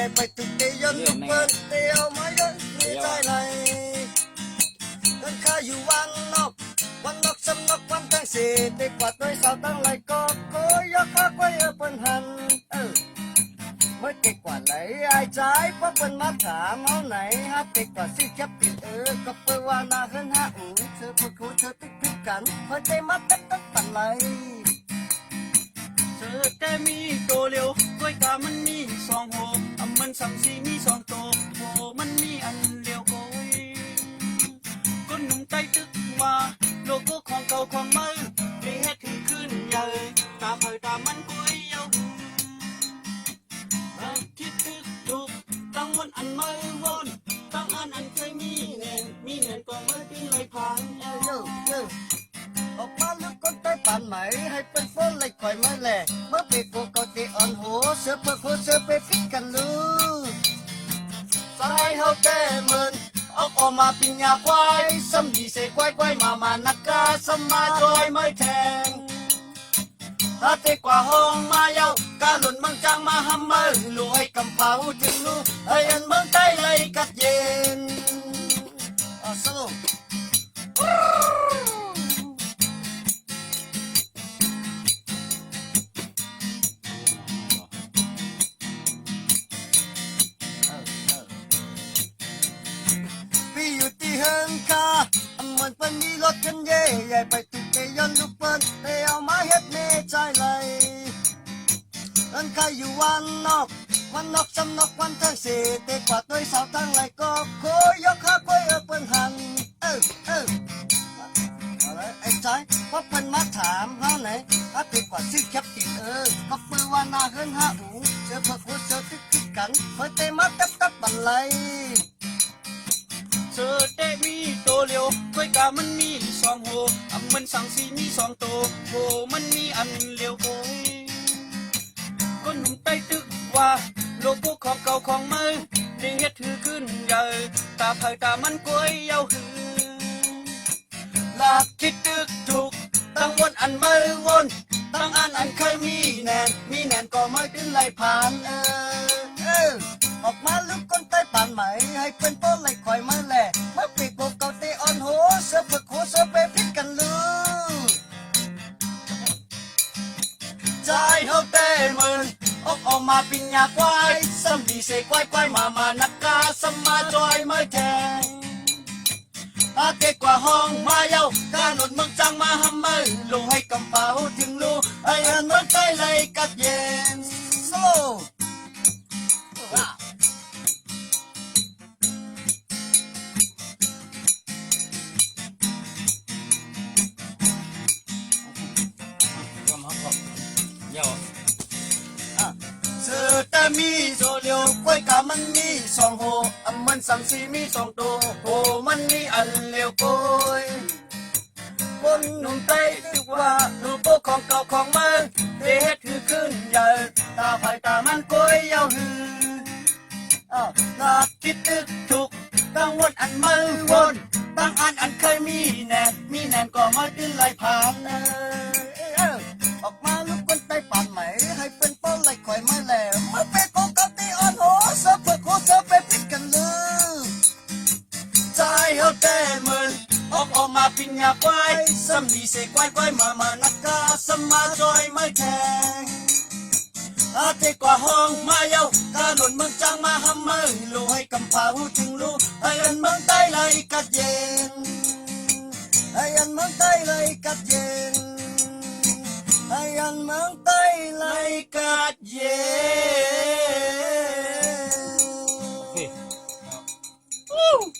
dạy phải thực tế dân lúc bên tiêu máy dân như trái này đơn khai dùวันนกสำนกวันตั้งสี่ตีกว่าด้วยสาวตั้งไหลก็โคยกข้าไว้เป็นหันเมื่อตีกว่าไหลไอ้ใจเพราะเป็นมาถามเอาไหนฮะตีกว่าสิแคบติดก็เปิดว่านาเฮินฮะเธอพูดคู่เธอติ๊กติ๊กกันเมื่อใจมาตัดปั่นไหลเธอแต่มีตัวเร็วกล้วยกามันมีสองหัวมันสังสีมีสองตัวโหมันมีอันเลี้ยวโกยก้นหนุ่มใจตึกมาโลโก้ของเก่าของใหม่ได้เฮ็ดถึงขึ้นใหญ่ตาเผยตามันกล้วยเยาคิดตึกถูกตั้งวันอันไม่วนตั้งอันเคยมีเน่นก็เมื่อที่เลยผ่านออกมาลึกก้นใต้ป่านไหมให้เป็นฝนเลยคอยมาแหล่เมื่อปีกูก็ตีอ่อนหัวเสือเพื่อหัวเสือไปฟิกกันลูสายเฮาแก่เหมือนออกมาปิญญาควายซ้ำดีเสกควายมานักกาสมาจอยไม่แทงถ้าเตกว่าห้องมาเย้ากาหล่นมังจังมาฮัมเมอร์ลูให้กำเผาถึงลูไอ้อันเมืองใต้เลยกัดเย็นสโลเฮินคาเหมือนเป็นมีรถกันเย่ใหญ่ไปตุกเตยอนลูกเปิ้ลเตยเอามาเฮ็ดเมใจไหลเอินใครอยู่วันนกสำนกวันทั้งสี่เตะกวาดด้วยสาวตั้งไหลก็โคยกข้าควยเปิ้นหันอะไรไอ้ใจเพราะเปิ้นมาถามเฮาไหนถ้าเตะกวาดซื้อแคปตินก็ปือว่านาเฮินฮะเจอพวกหัวเจอติ๊กกันเฮ้ยเตะมาตับบันไหลเธอแต่มีตัวเร็วกล้วยกามันมีสองหัวมันสังสีมีสองตัวโหมันมีอันเลี้ยวโกยก้นหนุ่มใต้ตึกว่าโลโก้ของเก่าของใหม่ได้เฮ็ดถือขึ้นใหญ่ตาเผยตามันกล้วยเยาหือหลักคิดตึกถูกตั้งวนอันไม่วนตั้งอันเคยมีแน่นก็ไม่ถึงไหลผ่านออกมาลึกก้นใต้ป่านไหมให้เป็นต้นไหลคอยมาแหล่เมื่อปีกโบเก่าเตออนโหเสือฝึกหัวเสือไปพิกกันลือใจเฮาเต้เหมือนออกมาปิญญาควายซ้ำดีเสกควายมานักกาสมาจอยไม่แทงอาเกกว่าห้องมาเย้ากาหนุนเมืองจังมาฮัมเมอร์ลูให้กำเป๋าถึงลูไอ้อันเมืองใต้เลยกัดเย็นสโลเสือแต่มีโซเลียวกล้วยกามันมีสองหัวมันสังสีมีสองตัวโหมันมีอันเลี้ยวโกยคนหนุ่มใต้ตึกว่าลูกโป๊กของเก่าของมันเฮ็ดถือขึ้นใหญ่ตาไผ่ตามันกล้วยเยาหือนักคิดตึกถูกตั้งวนอันไม่วนตั้งอันเคยมีแน่นก็ไม่ถึงไหลผ่านออกมาลูกคนใต้ป่านไหมให้เป็นป้อนไหลคอยมาแหล่เมื่อเป็นโกกตีอ่อนโหเสือเพื่อหัวเสือไปพิกกันลือใจเฮาแต่เหมือนออกมาปิญญาควายซ้ำดีเสกควายมานักกาสมาจอยไม่แทงอาเทกว่าห้องมาเย้ากาหล่นเมืองจังมาฮัมเมอร์ลูให้กำเผาถึงลูไอ้อันเมืองใต้เลยกัดเย็นไอ้อันเมืองใต้เลยกัดเย็นไอ้อันเมืองใต้เลยกัดเย็น